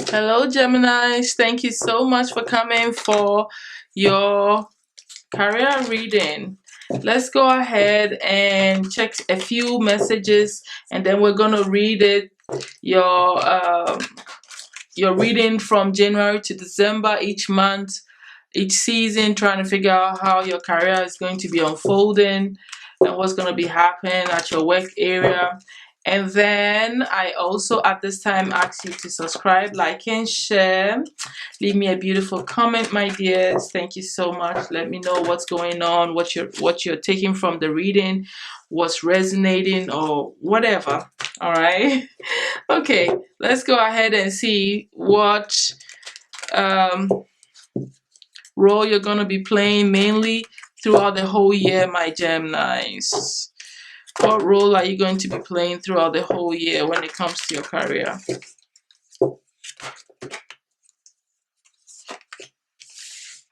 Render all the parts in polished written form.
Hello, Geminis. Thank you so much for coming for your career reading. Let's go ahead and check a few messages, and then we're gonna read it. Your your reading from January to December each month, each season, trying to figure out how your career is going to be unfolding and what's going to be happening at your work area. And then I also at this time ask you to subscribe, like, and share. Leave me a beautiful comment, my dears. Thank you so much. Let me know what's going on, what you're taking from the reading, what's resonating or whatever. All right. Okay, let's go ahead and see what um, role you're going to be playing mainly throughout the whole year, my Geminis. What role are you going to be playing throughout the whole year when it comes to your career?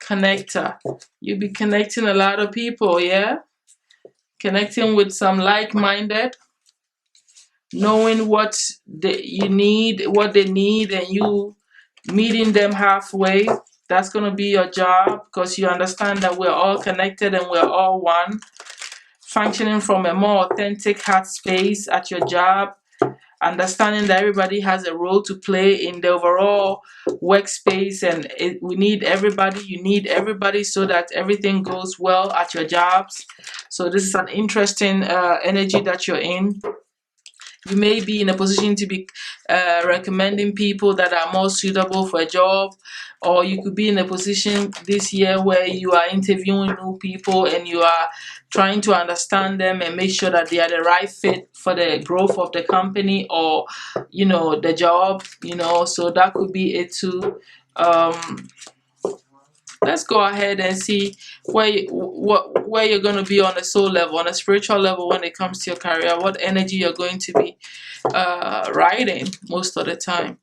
Connector. You'll be connecting a lot of people, yeah? Connecting with some like-minded, knowing what they need, and you meeting them halfway. That's going to be your job because you understand that we're all connected and we're all one. Functioning from a more authentic heart space at your job, understanding that everybody has a role to play in the overall workspace, and we need everybody. You need everybody so that everything goes well at your jobs. So this is an interesting energy that you're in. You may be in a position to be recommending people that are more suitable for a job, or you could be in a position this year where you are interviewing new people and you are trying to understand them and make sure that they are the right fit for the growth of the company or the job. So that could be it too. um let's go ahead and see where you're going to be on a soul level, on a spiritual level, when it comes to your career, what energy you're going to be riding most of the time.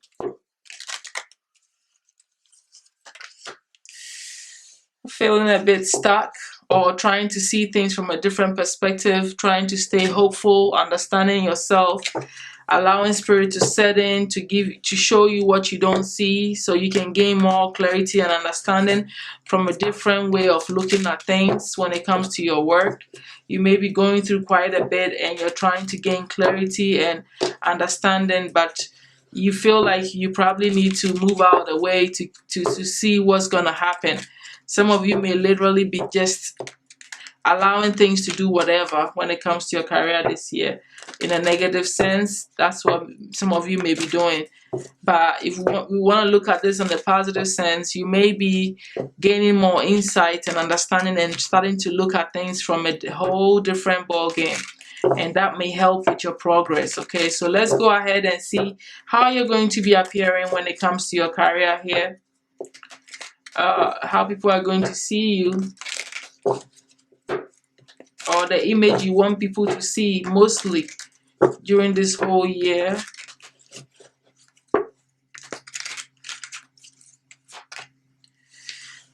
Feeling a bit stuck or trying to see things from a different perspective, trying to stay hopeful, understanding yourself, allowing spirit to set in to show you what you don't see so you can gain more clarity and understanding from a different way of looking at things when it comes to your work. You may be going through quite a bit and you're trying to gain clarity and understanding, but you feel like you probably need to move out of the way to see what's going to happen. Some of you may literally be just allowing things to do whatever when it comes to your career this year. In a negative sense, that's what some of you may be doing. But if we want to look at this in the positive sense, you may be gaining more insight and understanding and starting to look at things from a whole different ball game. And that may help with your progress. Okay, so let's go ahead and see how you're going to be appearing when it comes to your career here. How people are going to see you, or the image you want people to see mostly during this whole year.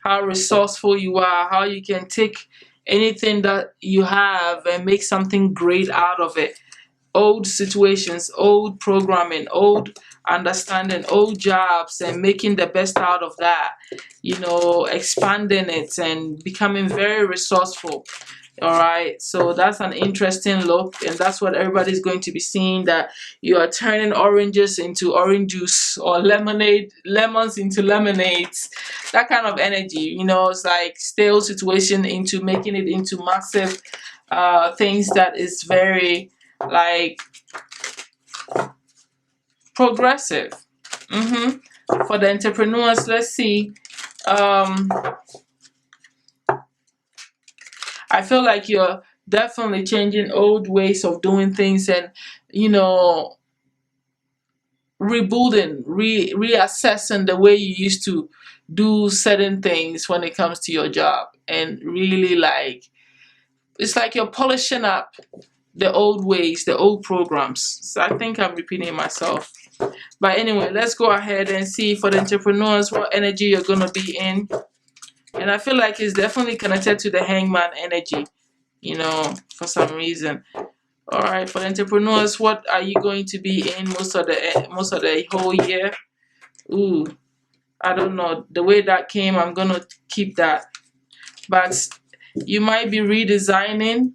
How resourceful you are, how you can take anything that you have and make something great out of it. Old situations, old programming, old understanding, old jobs, and making the best out of that. Expanding it and becoming very resourceful. All right, so that's an interesting look, and that's what everybody's going to be seeing, that you are turning oranges into orange juice or lemons into lemonades. That kind of energy, it's like stale situation into making it into massive things that is very like progressive. For the entrepreneurs, let's see. I feel like you're definitely changing old ways of doing things and, you know, rebuilding, reassessing the way you used to do certain things when it comes to your job. And really, like, it's like you're polishing up the old ways, the old programs. So I think I'm repeating myself. But anyway, let's go ahead and see for the entrepreneurs what energy you're going to be in. And I feel like it's definitely connected to the hangman energy, for some reason. All right, for the entrepreneurs, what are you going to be in most of the whole year? Ooh, I don't know. The way that came, I'm gonna keep that. But you might be redesigning,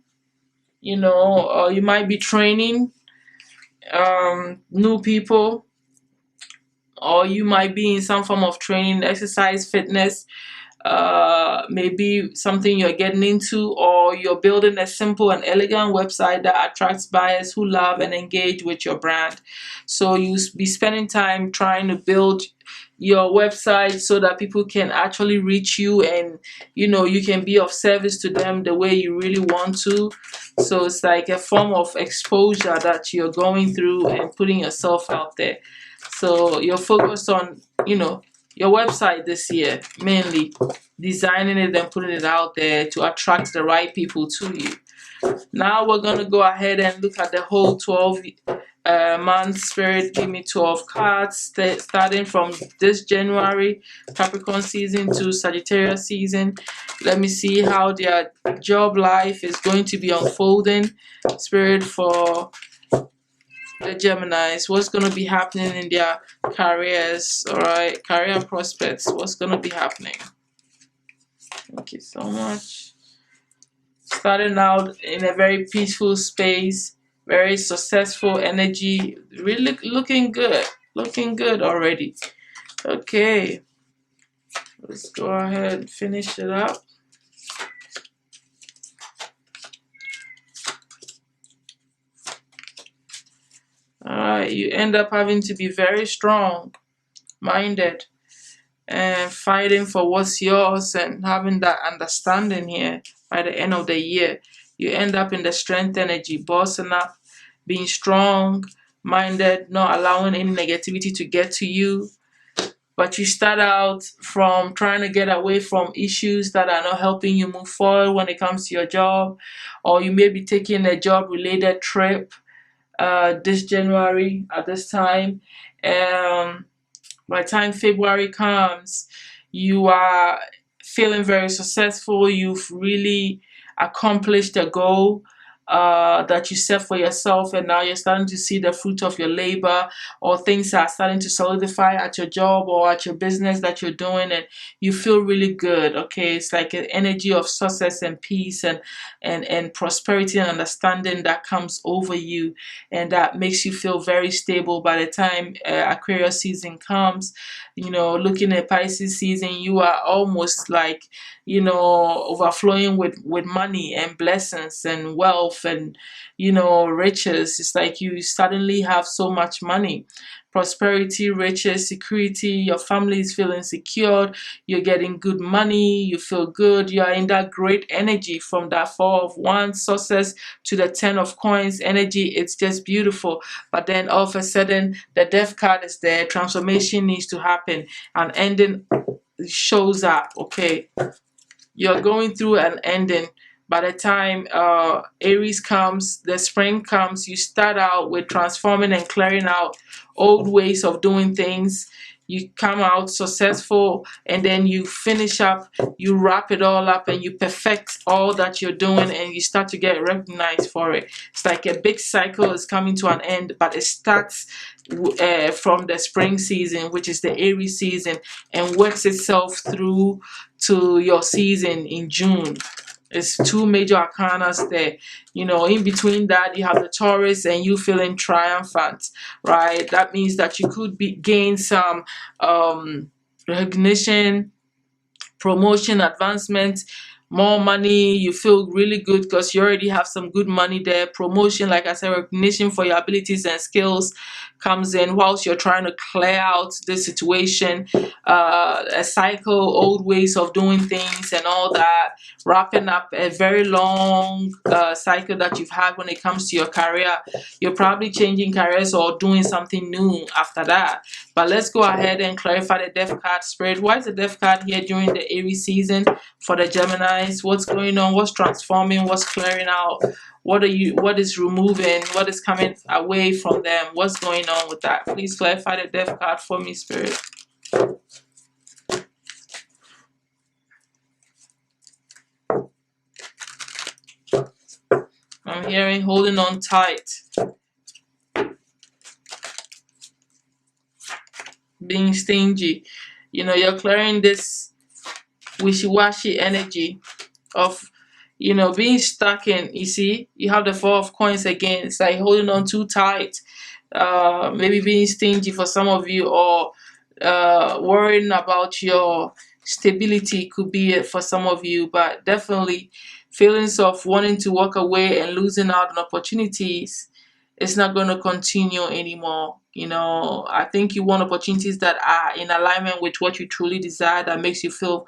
or you might be training new people, or you might be in some form of training, exercise, fitness, maybe something you're getting into, or you're building a simple and elegant website that attracts buyers who love and engage with your brand. So you be spending time trying to build your website so that people can actually reach you, and you can be of service to them the way you really want to. So it's like a form of exposure that you're going through and putting yourself out there. So you're focused on your website this year, mainly designing it and putting it out there to attract the right people to you. Now we're going to go ahead and look at the whole 12 month. Spirit, give me 12 cards starting from this January Capricorn season to Sagittarius season. Let me see how their job life is going to be unfolding. Spirit, for the Geminis, what's going to be happening in their careers, all right, career prospects, what's going to be happening. Thank you so much. Starting out in a very peaceful space, very successful energy, really looking good already. Okay, let's go ahead and finish it up. All right, you end up having to be very strong minded and fighting for what's yours and having that understanding here. By the end of the year, you end up in the strength energy, bossing up, being strong minded, not allowing any negativity to get to you. But you start out from trying to get away from issues that are not helping you move forward when it comes to your job, or you may be taking a job related trip this January at this time. By the time February comes, you are feeling very successful. You've really accomplished a goal that you set for yourself, and now you're starting to see the fruit of your labor, or things are starting to solidify at your job or at your business that you're doing, and you feel really good. Okay, it's like an energy of success and peace and prosperity and understanding that comes over you, and that makes you feel very stable. By the time Aquarius season comes, looking at Pisces season, you are almost like overflowing with money and blessings and wealth and riches. It's like you suddenly have so much money, prosperity, riches, security. Your family is feeling secured. You're getting good money. You feel good. You are in that great energy from that Four of Wands success to the Ten of Coins energy. It's just beautiful. But then all of a sudden the Death card is there. Transformation needs to happen. An ending shows up. Okay, you're going through an ending. By the time Aries comes, the spring comes, you start out with transforming and clearing out old ways of doing things. You come out successful, and then you finish up, you wrap it all up, and you perfect all that you're doing, and you start to get recognized for it. It's like a big cycle is coming to an end, but it starts from the spring season, which is the Aries season, and works itself through to your season in June. It's two major arcanas there. In between that, you have the Taurus and you feeling triumphant, right? That means that you could gain some recognition, promotion, advancement, more money. You feel really good because you already have some good money there. Promotion, like I said, recognition for your abilities and skills comes in whilst you're trying to clear out the situation, a cycle, old ways of doing things and all that, wrapping up a very long cycle that you've had when it comes to your career. You're probably changing careers or doing something new after that. But let's go ahead and clarify the Death card. Spirit, why is the Death card here during the Aries season for the Geminis? What's going on? What's transforming? What's clearing out? What is removing? What is coming away from them? What's going on with that? Please clarify the Death card for me, Spirit. I'm hearing holding on tight. being stingy. You're clearing this wishy-washy energy of being stuck in. You see, you have the Four of Coins again. It's like holding on too tight, maybe being stingy for some of you, or worrying about your stability could be it for some of you. But definitely feelings of wanting to walk away and losing out on opportunities, it's not going to continue anymore. I think you want opportunities that are in alignment with what you truly desire, that makes you feel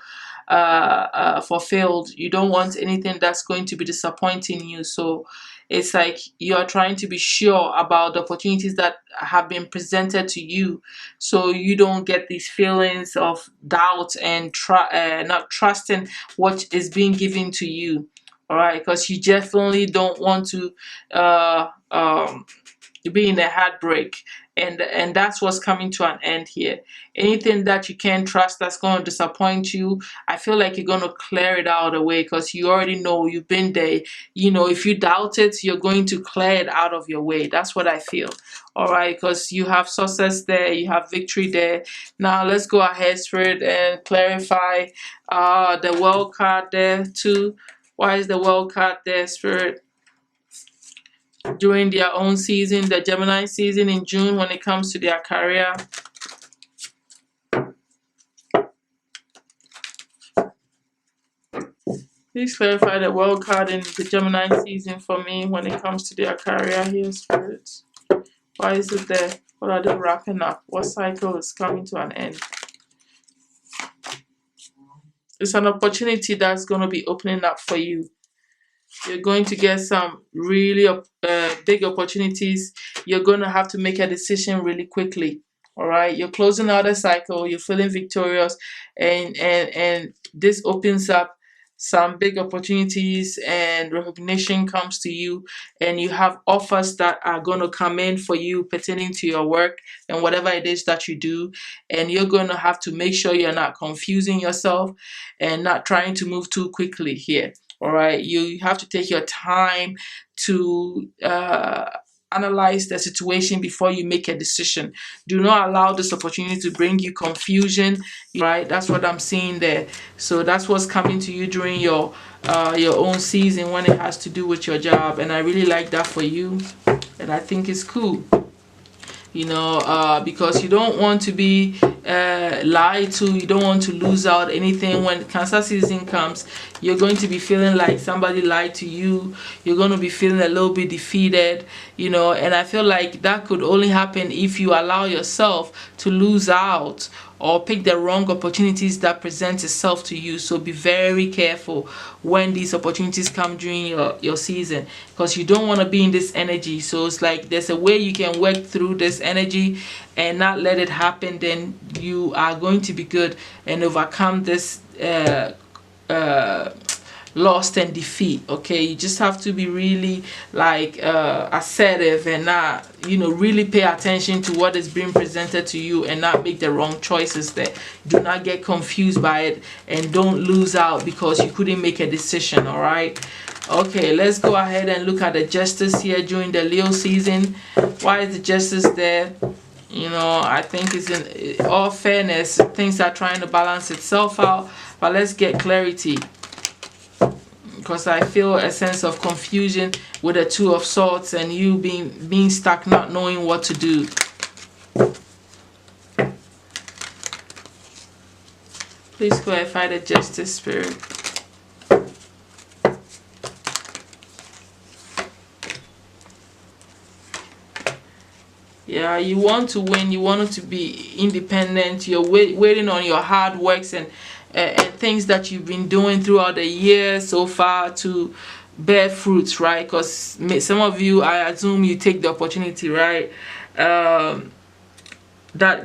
fulfilled. You don't want anything that's going to be disappointing you. So it's like you're trying to be sure about the opportunities that have been presented to you, so you don't get these feelings of doubt and not trusting what is being given to you. All right, because you definitely don't want to uh, um, be in a heartbreak, and that's what's coming to an end here. Anything that you can't trust that's going to disappoint you, I feel like you're going to clear it out of the way, because you already know, you've been there. If you doubt it, you're going to clear it out of your way. That's what I feel. All right, because you have success there, you have victory there. Now let's go ahead, Spirit, and clarify the World card there too. Why is the World card there, Spirit? During their own season, the Gemini season in June, when it comes to their career. Please clarify the World card in the Gemini season for me when it comes to their career here, spirits. Why is it there? What are they wrapping up? What cycle is coming to an end? It's an opportunity that's going to be opening up for you. You're going to get some really big opportunities. You're going to have to make a decision really quickly. All right, you're closing out a cycle. You're feeling victorious, and this opens up some big opportunities, and recognition comes to you, and you have offers that are going to come in for you pertaining to your work and whatever it is that you do. And you're going to have to make sure you're not confusing yourself and not trying to move too quickly here. All right, you have to take your time to analyze the situation before you make a decision. Do not allow this opportunity to bring you confusion. Right, that's what I'm seeing there. So that's what's coming to you during your own season when it has to do with your job, and I really like that for you, and I think it's cool. Because you don't want to be lied to. You don't want to lose out anything. When Cancer season comes, you're going to be feeling like somebody lied to you. You're going to be feeling a little bit defeated, and I feel like that could only happen if you allow yourself to lose out or pick the wrong opportunities that present itself to you. So be very careful when these opportunities come during your season, because you don't want to be in this energy. So it's like there's a way you can work through this energy and not let it happen. Then you are going to be good and overcome this lost and defeat. Okay, you just have to be really assertive and not really pay attention to what is being presented to you and not make the wrong choices there. Do not get confused by it, and don't lose out because you couldn't make a decision. All right, okay, let's go ahead and look at the Justice here during the Leo season. Why is the Justice there? I think it's in all fairness, things are trying to balance itself out, but let's get clarity, because I feel a sense of confusion with the Two of Swords and you being stuck, not knowing what to do. Please clarify the Justice, Spirit. Yeah, you want to win. You want to be independent. You're waiting on your hard works and things that you've been doing throughout the year so far to bear fruits, right? Because some of you, I assume, you take the opportunity, right? That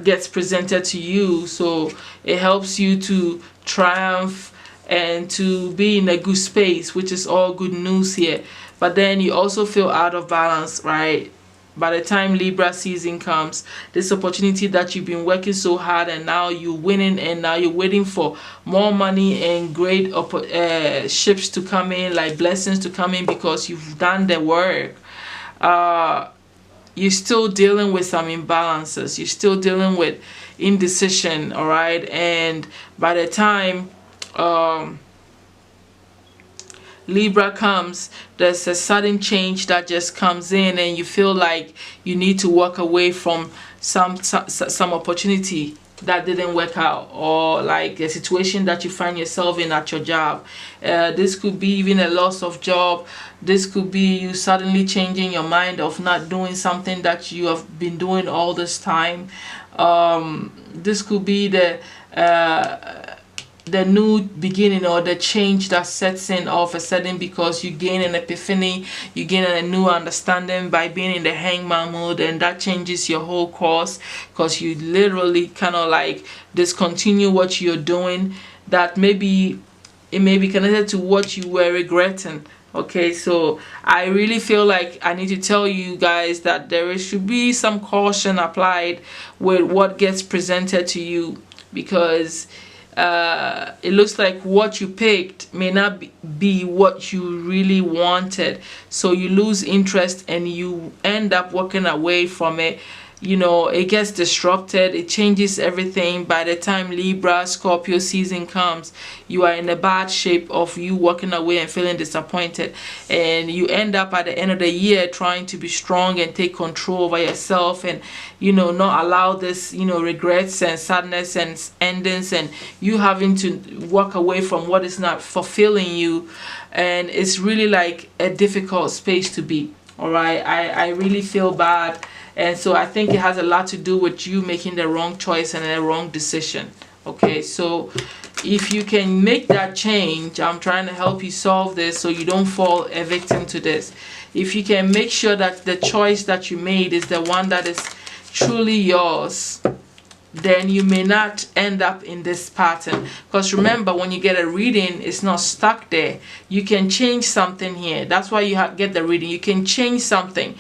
gets presented to you, so it helps you to triumph and to be in a good space, which is all good news here. But then you also feel out of balance, right? By the time Libra season comes, this opportunity that you've been working so hard and now you're winning, and now you're waiting for more money and great ships to come in, like blessings to come in, because you've done the work. You're still dealing with some imbalances. You're still dealing with indecision, all right? And by the time Libra comes, there's a sudden change that just comes in, and you feel like you need to walk away from some opportunity that didn't work out, or like a situation that you find yourself in at your job. This could be even a loss of job. This could be you suddenly changing your mind of not doing something that you have been doing all this time. This could be the new beginning, or the change that sets in all of a sudden because you gain an epiphany, you gain a new understanding by being in the hangman mode, and that changes your whole course because you literally kind of like discontinue what you're doing that maybe it may be connected to what you were regretting. Okay, so I really feel like I need to tell you guys that should be some caution applied with what gets presented to you, because it looks like what you picked may not be what you really wanted, so you lose interest and you end up walking away from it. You know, it gets disrupted, it changes everything. By the time Libra Scorpio season comes, you are in a bad shape of you walking away and feeling disappointed, and you end up at the end of the year trying to be strong and take control over yourself, and not allow this regrets and sadness and endings, and you having to walk away from what is not fulfilling you. And it's really like a difficult space to be. All right, I really feel bad. And so I think it has a lot to do with you making the wrong choice and a wrong decision. Okay, so if you can make that change, I'm trying to help you solve this so you don't fall a victim to this. If you can make sure that the choice that you made is the one that is truly yours, then you may not end up in this pattern. Because remember, when you get a reading, it's not stuck there. You can change something here. That's why you get the reading. You can change something.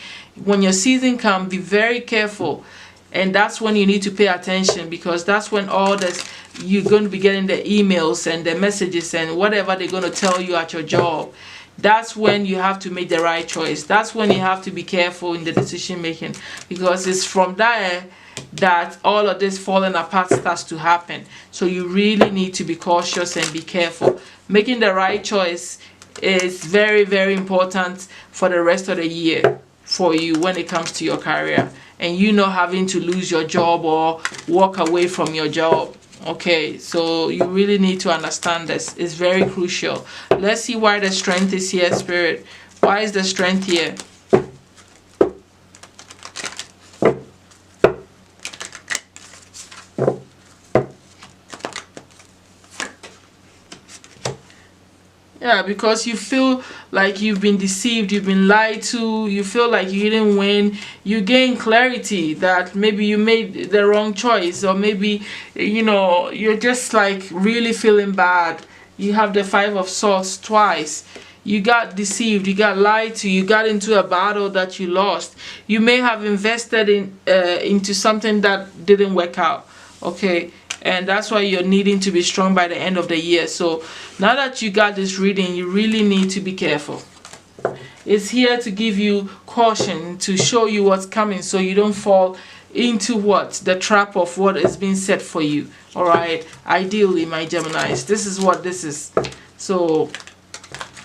When your season comes, be very careful. And that's when you need to pay attention, because that's when all this, you're going to be getting the emails and the messages and whatever they're going to tell you at your job. That's when you have to make the right choice. That's when you have to be careful in the decision making, because it's from there that all of this falling apart starts to happen. So you really need to be cautious and be careful. Making the right choice is very, very important for the rest of the year for you when it comes to your career, and you not having to lose your job or walk away from your job. Okay, so you really need to understand this. It's very crucial. Let's see why the strength is here, Spirit. Why is the strength here? Yeah, because you feel like you've been deceived, you've been lied to, you feel like you didn't win, you gain clarity that maybe you made the wrong choice, or maybe, you're just like really feeling bad. You have the Five of Swords twice. You got deceived, you got lied to, you got into a battle that you lost. You may have invested into something that didn't work out. Okay, and that's why you're needing to be strong by the end of the year. So now that you got this reading, you really need to be careful. It's here to give you caution, to show you what's coming, so you don't fall into the trap of what is being set for you. All right, ideally, my Geminis, this is what this is. So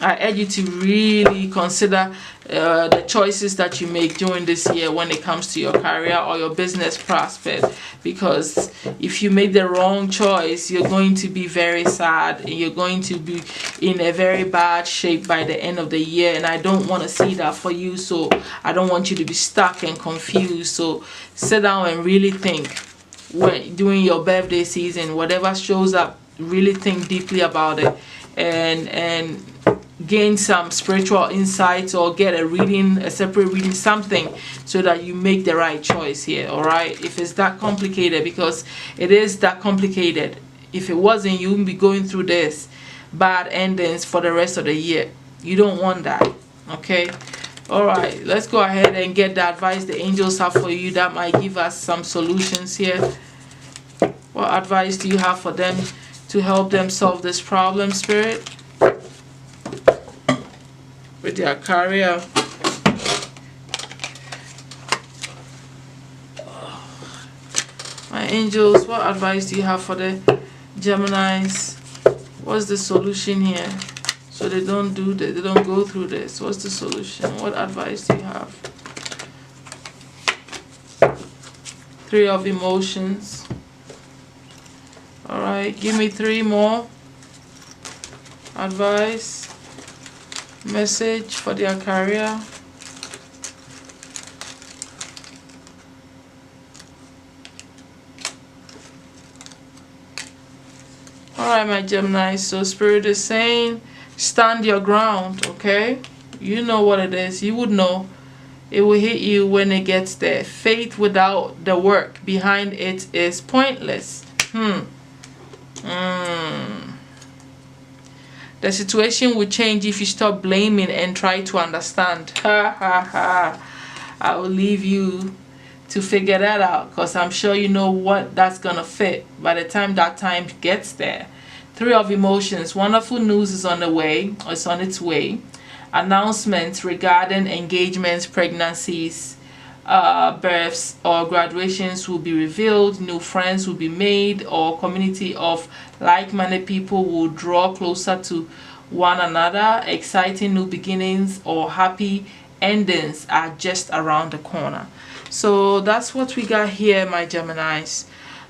I urge you to really consider the choices that you make during this year when it comes to your career or your business prospect, because if you make the wrong choice, you're going to be very sad and you're going to be in a very bad shape by the end of the year, and I don't want to see that for you. So I don't want you to be stuck and confused. So sit down and really think during your birthday season, whatever shows up, really think deeply about it, and gain some spiritual insights, or get a separate reading, something, so that you make the right choice here. All right, if it's that complicated, because it is that complicated. If it wasn't, you wouldn't be going through this bad endings for the rest of the year. You don't want that. Okay, all right, let's go ahead and get the advice the angels have for you that might give us some solutions here. What advice do you have for them to help them solve this problem, Spirit, with their career? My My angels, what advice do you have for the Geminis? What's the solution here? So they don't do that, they don't go through this. What's the solution? What advice do you have? Three of emotions. Alright, give me 3 more. Advice. Message for their career. Alright, my Gemini, so Spirit is saying, stand your ground, okay? You know what it is. You would know. It will hit you when it gets there. Faith without the work behind it is pointless. The situation will change if you stop blaming and try to understand. Ha ha ha. I will leave you to figure that out, because I'm sure you know what that's gonna fit by the time that time gets there. 3 of emotions. Wonderful news is on the way, or it's on its way. Announcements regarding engagements, pregnancies, births, or graduations will be revealed. New friends will be made, or community of like-minded people will draw closer to one another. Exciting new beginnings or happy endings are just around the corner. So that's what we got here, my Geminis.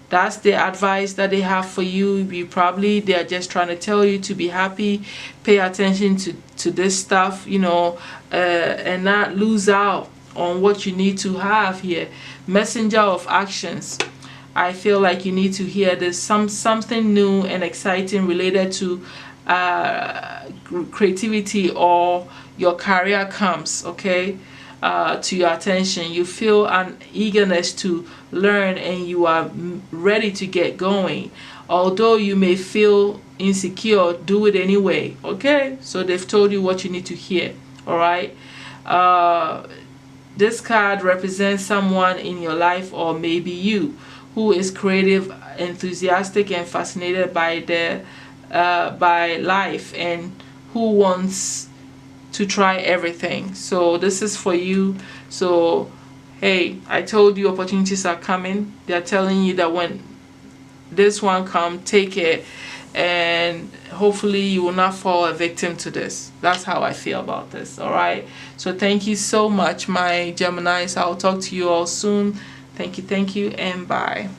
That's the advice that they have for you. They are just trying to tell you to be happy, pay attention to this stuff, and not lose out on what you need to have here. Messenger of actions. I feel like you need to hear this, something new and exciting related to creativity or your career comes, okay, to your attention. You feel an eagerness to learn and you are ready to get going. Although you may feel insecure, do it anyway, okay? So they've told you what you need to hear, all right? This card represents someone in your life, or maybe you, who is creative, enthusiastic, and fascinated by life, and who wants to try everything. So this is for you. So hey, I told you opportunities are coming. They're telling you that when this one come, take it, and hopefully you will not fall a victim to this. That's how I feel about this. All right, so thank you so much, my Geminis. I'll talk to you all soon. Thank you, and bye.